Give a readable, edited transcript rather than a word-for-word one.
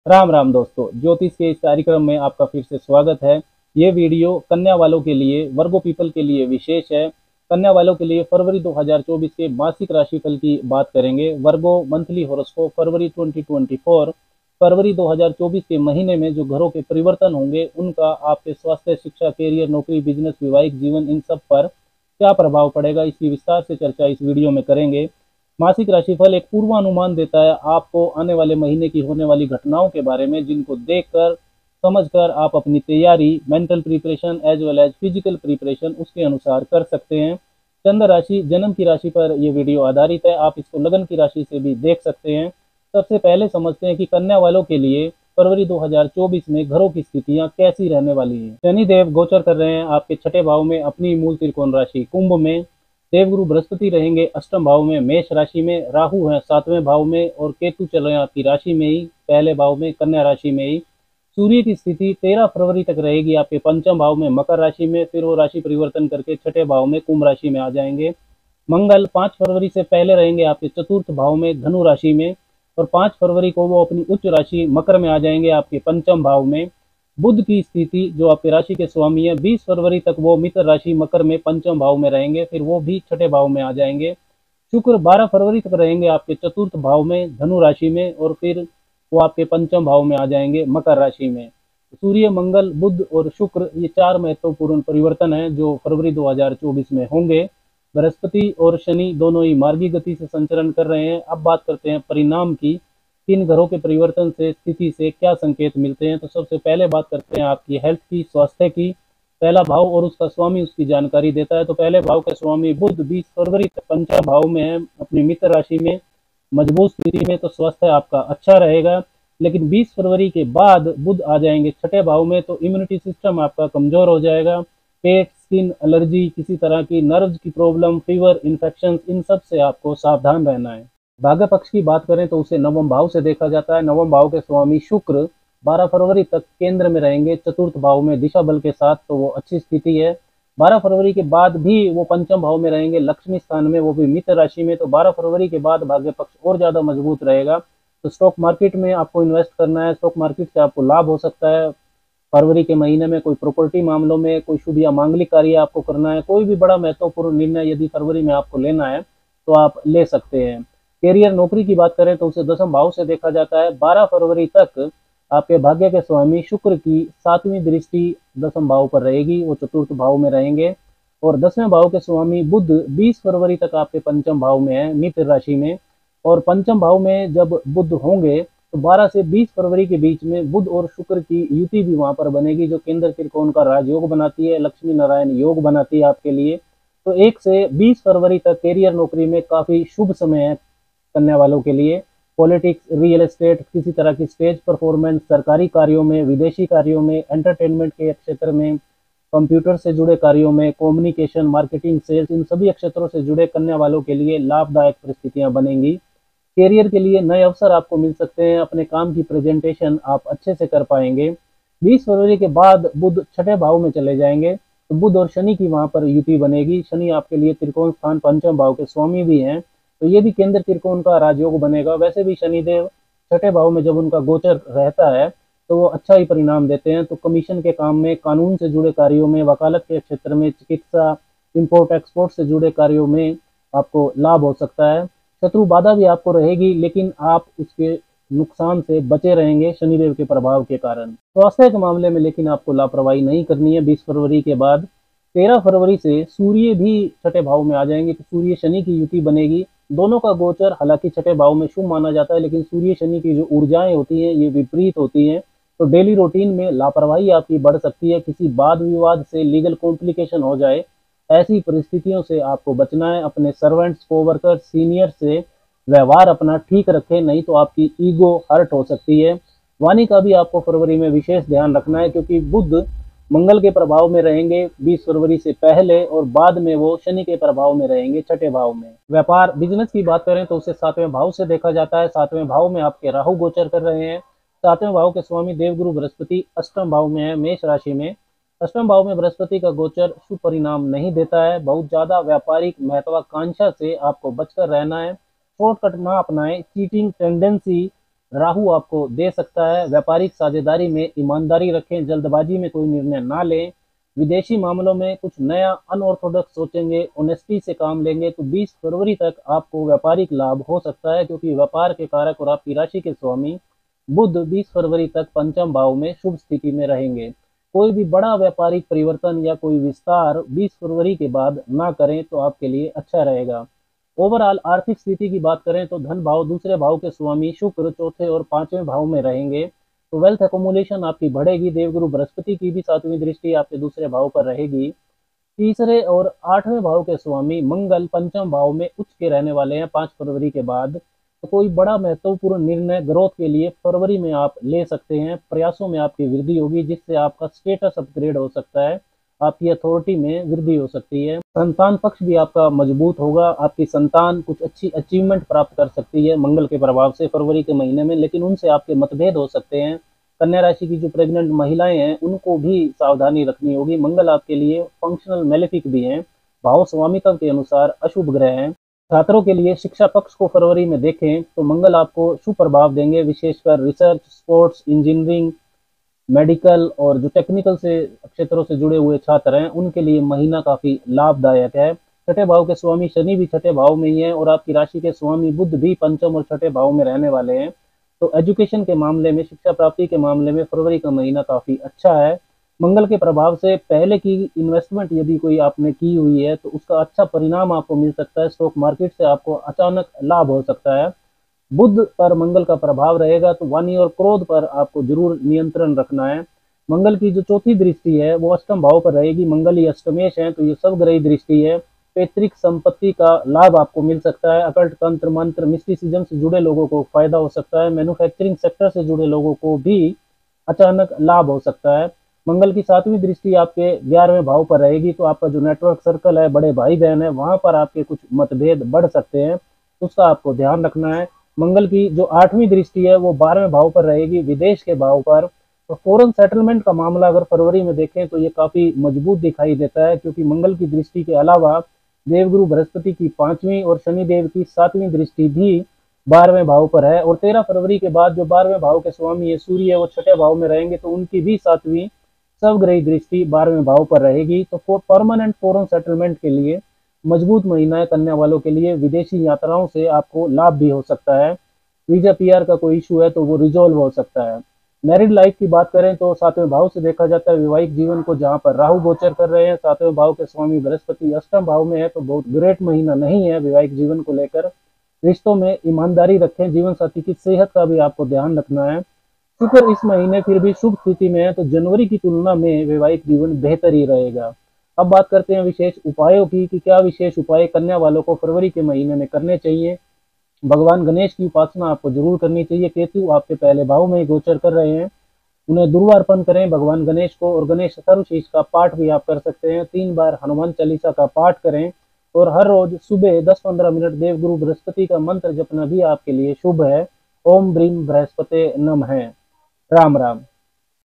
राम राम दोस्तों, ज्योतिष के इस कार्यक्रम में आपका फिर से स्वागत है। ये वीडियो कन्या वालों के लिए, वर्गो पीपल के लिए विशेष है। कन्या वालों के लिए फरवरी 2024 के मासिक राशिफल की बात करेंगे। वर्गो मंथली हॉरोस्कोप फरवरी 2024, फरवरी 2024 के महीने में जो घरों के परिवर्तन होंगे उनका आपके स्वास्थ्य, शिक्षा, कैरियर, नौकरी, बिजनेस, वैवाहिक जीवन, इन सब पर क्या प्रभाव पड़ेगा, इसकी विस्तार से चर्चा इस वीडियो में करेंगे। मासिक राशिफल एक पूर्वानुमान देता है आपको आने वाले महीने की होने वाली घटनाओं के बारे में, जिनको देखकर समझकर आप अपनी तैयारी, mental preparation as well as physical preparation उसके अनुसार कर सकते हैं। चंद्र राशि, जन्म की राशि पर यह वीडियो आधारित है। आप इसको लगन की राशि से भी देख सकते हैं। सबसे पहले समझते हैं कि कन्या वालों के लिए फरवरी 2024 में घरों की स्थितियां कैसी रहने वाली हैं। शनिदेव गोचर कर रहे हैं आपके छठे भाव में, अपनी मूल त्रिकोण राशि कुंभ में। देवगुरु बृहस्पति रहेंगे अष्टम भाव में, मेष राशि में। राहु है सातवें भाव में और केतु चल रहे हैं आपकी राशि में ही, पहले भाव में, कन्या राशि में ही। सूर्य की स्थिति 13 फरवरी तक रहेगी आपके पंचम भाव में, मकर राशि में। फिर वो राशि परिवर्तन करके छठे भाव में, कुंभ राशि में आ जाएंगे। मंगल 5 फरवरी से पहले रहेंगे आपके चतुर्थ भाव में, धनु राशि में। और 5 फरवरी को वो अपनी उच्च राशि मकर में आ जाएंगे आपके पंचम भाव में। बुध की स्थिति जो आपकी राशि के स्वामी है, 20 फरवरी तक वो मित्र राशि मकर में पंचम भाव में रहेंगे, फिर वो भी छठे भाव में आ जाएंगे। शुक्र 12 फरवरी तक रहेंगे आपके चतुर्थ भाव में, धनु राशि में, और फिर वो आपके पंचम भाव में आ जाएंगे, मकर राशि में। सूर्य, मंगल, बुध और शुक्र, ये 4 महत्वपूर्ण परिवर्तन हैं जो फरवरी 2024 में होंगे। बृहस्पति और शनि दोनों ही मार्गी गति से संचरण कर रहे हैं। अब बात करते हैं परिणाम की, किन ग्रहों के परिवर्तन से, स्थिति से क्या संकेत मिलते हैं। तो सबसे पहले बात करते हैं आपकी हेल्थ की, स्वास्थ्य की। पहला भाव और उसका स्वामी उसकी जानकारी देता है। तो पहले भाव के स्वामी बुध 20 फरवरी तक पंचम भाव में है, अपनी मित्र राशि में, मजबूत स्थिति में, तो स्वास्थ्य आपका अच्छा रहेगा। लेकिन 20 फरवरी के बाद बुध आ जाएंगे छठे भाव में, तो इम्यूनिटी सिस्टम आपका कमजोर हो जाएगा। पेट, स्किन एलर्जी, किसी तरह की नर्व्स की प्रॉब्लम, फीवर, इन्फेक्शन, इन सब से आपको सावधान रहना है। भाग्य पक्ष की बात करें तो उसे नवम भाव से देखा जाता है। नवम भाव के स्वामी शुक्र 12 फरवरी तक केंद्र में रहेंगे चतुर्थ भाव में दिशा बल के साथ, तो वो अच्छी स्थिति है। 12 फरवरी के बाद भी वो पंचम भाव में रहेंगे, लक्ष्मी स्थान में, वो भी मित्र राशि में। तो 12 फरवरी के बाद भाग्य पक्ष और ज्यादा मजबूत रहेगा। तो स्टॉक मार्केट में आपको इन्वेस्ट करना है, स्टॉक मार्केट से आपको लाभ हो सकता है। फरवरी के महीने में कोई प्रॉपर्टी मामलों में कोई शुभ या मांगलिक कार्य आपको करना है, कोई भी बड़ा महत्वपूर्ण निर्णय यदि फरवरी में आपको लेना है तो आप ले सकते हैं। कैरियर, नौकरी की बात करें तो उसे दसम भाव से देखा जाता है। 12 फरवरी तक आपके भाग्य के स्वामी शुक्र की 7वीं दृष्टि दसम भाव पर रहेगी, वो चतुर्थ भाव में रहेंगे। और 10वें भाव के स्वामी बुध 20 फरवरी तक आपके पंचम भाव में है, मित्र राशि में। और पंचम भाव में जब बुध होंगे तो 12 से 20 फरवरी के बीच में बुध और शुक्र की युति भी वहां पर बनेगी, जो केंद्र त्रिकोण का राजयोग बनाती है, लक्ष्मी नारायण योग बनाती है आपके लिए। तो 1 से 20 फरवरी तक कैरियर, नौकरी में काफी शुभ समय है कन्या वालों के लिए। पॉलिटिक्स, रियल एस्टेट, किसी तरह की स्टेज परफॉर्मेंस, सरकारी कार्यों में, विदेशी कार्यों में, एंटरटेनमेंट के क्षेत्र में, कंप्यूटर से जुड़े कार्यों में, कम्युनिकेशन, मार्केटिंग, सेल्स, इन सभी क्षेत्रों से जुड़े कन्या वालों के लिए लाभदायक परिस्थितियां बनेंगी। कैरियर के लिए नए अवसर आपको मिल सकते हैं, अपने काम की प्रेजेंटेशन आप अच्छे से कर पाएंगे। 20 फरवरी के बाद बुध छठे भाव में चले जाएंगे, तो बुध और शनि की वहां पर युति बनेगी। शनि आपके लिए त्रिकोण स्थान पंचम भाव के स्वामी भी हैं, तो ये भी केंद्र त्रिकोण का राजयोग बनेगा। वैसे भी शनिदेव छठे भाव में जब उनका गोचर रहता है तो वो अच्छा ही परिणाम देते हैं। तो कमीशन के काम में, कानून से जुड़े कार्यों में, वकालत के क्षेत्र में, चिकित्सा, इंपोर्ट एक्सपोर्ट से जुड़े कार्यों में आपको लाभ हो सकता है। शत्रु बाधा भी आपको रहेगी, लेकिन आप उसके नुकसान से बचे रहेंगे शनिदेव के प्रभाव के कारण। स्वास्थ्य के मामले में लेकिन आपको लापरवाही नहीं करनी है। 20 फरवरी के बाद 13 फरवरी से सूर्य भी छठे भाव में आ जाएंगे, तो सूर्य शनि की युति बनेगी। दोनों का गोचर हालांकि छठे भाव में शुभ माना जाता है, लेकिन सूर्य शनि की जो ऊर्जाएं होती हैं ये विपरीत होती हैं। तो डेली रूटीन में लापरवाही आपकी बढ़ सकती है, किसी वाद विवाद से लीगल कॉम्प्लिकेशन हो जाए, ऐसी परिस्थितियों से आपको बचना है। अपने सर्वेंट्स, कोवर्कर, सीनियर से व्यवहार अपना ठीक रखें, नहीं तो आपकी ईगो हर्ट हो सकती है। वाणी का भी आपको फरवरी में विशेष ध्यान रखना है, क्योंकि बुध मंगल के प्रभाव में रहेंगे 20 फरवरी से पहले, और बाद में वो शनि के प्रभाव में रहेंगे छठे भाव में। व्यापार, बिजनेस की बात करें तो उसे 7वें भाव से देखा जाता है। 7वें भाव में आपके राहु गोचर कर रहे हैं। 7वें भाव के स्वामी देवगुरु बृहस्पति अष्टम भाव में है, मेष राशि में। अष्टम भाव में बृहस्पति का गोचर शुभ परिणाम नहीं देता है। बहुत ज्यादा व्यापारिक महत्वाकांक्षा से आपको बचकर रहना है। शॉर्टकट ना अपनाएं, चीटिंग टेंडेंसी राहु आपको दे सकता है। व्यापारिक साझेदारी में ईमानदारी रखें, जल्दबाजी में कोई निर्णय ना लें। विदेशी मामलों में कुछ नया अनऑर्थोडॉक्स सोचेंगे, ऑनेस्टी से काम लेंगे तो 20 फरवरी तक आपको व्यापारिक लाभ हो सकता है, क्योंकि व्यापार के कारक और आपकी राशि के स्वामी बुध 20 फरवरी तक पंचम भाव में शुभ स्थिति में रहेंगे। कोई भी बड़ा व्यापारिक परिवर्तन या कोई विस्तार 20 फरवरी के बाद ना करें तो आपके लिए अच्छा रहेगा। ओवरऑल आर्थिक स्थिति की बात करें तो धन भाव दूसरे भाव के स्वामी शुक्र चौथे और पांचवें भाव में रहेंगे, तो वेल्थ एकोमुलेशन आपकी बढ़ेगी। देवगुरु बृहस्पति की भी सातवीं दृष्टि आपके दूसरे भाव पर रहेगी। तीसरे और आठवें भाव के स्वामी मंगल पंचम भाव में उच्च के रहने वाले हैं 5 फरवरी के बाद। तो कोई बड़ा महत्वपूर्ण निर्णय ग्रोथ के लिए फरवरी में आप ले सकते हैं। प्रयासों में आपकी वृद्धि होगी, जिससे आपका स्टेटस अपग्रेड हो सकता है, आपकी अथॉरिटी में वृद्धि हो सकती है। संतान पक्ष भी आपका मजबूत होगा, आपकी संतान कुछ अच्छी अचीवमेंट प्राप्त कर सकती है मंगल के प्रभाव से फरवरी के महीने में, लेकिन उनसे आपके मतभेद हो सकते हैं। कन्या राशि की जो प्रेग्नेंट महिलाएं हैं उनको भी सावधानी रखनी होगी। मंगल आपके लिए फंक्शनल मेलेफिक भी हैं, भाव स्वामित्व के अनुसार अशुभ ग्रह हैं। छात्रों के लिए शिक्षा पक्ष को फरवरी में देखें तो मंगल आपको शुभ प्रभाव देंगे, विशेषकर रिसर्च, स्पोर्ट्स, इंजीनियरिंग, मेडिकल और जो टेक्निकल से क्षेत्रों से जुड़े हुए छात्र हैं उनके लिए महीना काफी लाभदायक है। छठे भाव के स्वामी शनि भी छठे भाव में ही है और आपकी राशि के स्वामी बुध भी पंचम और छठे भाव में रहने वाले हैं। तो एजुकेशन के मामले में, शिक्षा प्राप्ति के मामले में फरवरी का महीना काफी अच्छा है। मंगल के प्रभाव से पहले की इन्वेस्टमेंट यदि कोई आपने की हुई है तो उसका अच्छा परिणाम आपको मिल सकता है। स्टॉक मार्केट से आपको अचानक लाभ हो सकता है। बुध पर मंगल का प्रभाव रहेगा, तो वाणी और क्रोध पर आपको जरूर नियंत्रण रखना है। मंगल की जो चौथी दृष्टि है वो अष्टम भाव पर रहेगी। मंगल ही अष्टमेश है, तो ये सब ग्रही दृष्टि है। पैतृक संपत्ति का लाभ आपको मिल सकता है। अकल्ट तंत्र मंत्र मिस्टिसिज्म से जुड़े लोगों को फायदा हो सकता है। मैन्युफैक्चरिंग सेक्टर से जुड़े लोगों को भी अचानक लाभ हो सकता है। मंगल की सातवीं दृष्टि आपके 11वें भाव पर रहेगी, तो आपका जो नेटवर्क सर्कल है, बड़े भाई बहन है, वहां पर आपके कुछ मतभेद बढ़ सकते हैं, उसका आपको ध्यान रखना है। मंगल की जो 8वीं दृष्टि है वो 12वें भाव पर रहेगी, विदेश के भाव पर। तो फॉरेन सेटलमेंट का मामला अगर फरवरी में देखें तो ये काफी मजबूत दिखाई देता है, क्योंकि मंगल की दृष्टि के अलावा देवगुरु बृहस्पति की 5वीं और शनिदेव की 7वीं दृष्टि भी 12वें भाव पर है। और 13 फरवरी के बाद जो 12वें भाव के स्वामी है सूर्य, वो छठे भाव में रहेंगे, तो उनकी भी 7वीं सबग्रही दृष्टि 12वें भाव पर रहेगी। तो परमानेंट फॉरेन सेटलमेंट के लिए मजबूत महीना है कन्या वालों के लिए। विदेशी यात्राओं से आपको लाभ भी हो सकता है। वीजा पीआर का कोई इशू है तो वो रिजॉल्व हो सकता है। मैरिड लाइफ की बात करें तो 7वें भाव से देखा जाता है वैवाहिक जीवन को, जहां पर राहु गोचर कर रहे हैं। 7वें भाव के स्वामी बृहस्पति अष्टम भाव में है, तो बहुत ग्रेट महीना नहीं है वैवाहिक जीवन को लेकर। रिश्तों में ईमानदारी रखें। जीवन साथी की सेहत का भी आपको ध्यान रखना है। शुक्र इस महीने फिर भी शुभ स्थिति में है, तो जनवरी की तुलना में वैवाहिक जीवन बेहतर ही रहेगा। अब बात करते हैं विशेष उपायों की कि क्या विशेष उपाय कन्या वालों को फरवरी के महीने में करने चाहिए। भगवान गणेश की उपासना आपको जरूर करनी चाहिए। केतु आपके पहले भाव में गोचर कर रहे हैं, उन्हें दुर्वा अर्पण करें भगवान गणेश को। और गणेश सर्वशीष का पाठ भी आप कर सकते हैं। 3 बार हनुमान चालीसा का पाठ करें और हर रोज सुबह 10-15 मिनट देवगुरु बृहस्पति का मंत्र जपना भी आपके लिए शुभ है। ओम ब्रीम बृहस्पते नमः। राम राम।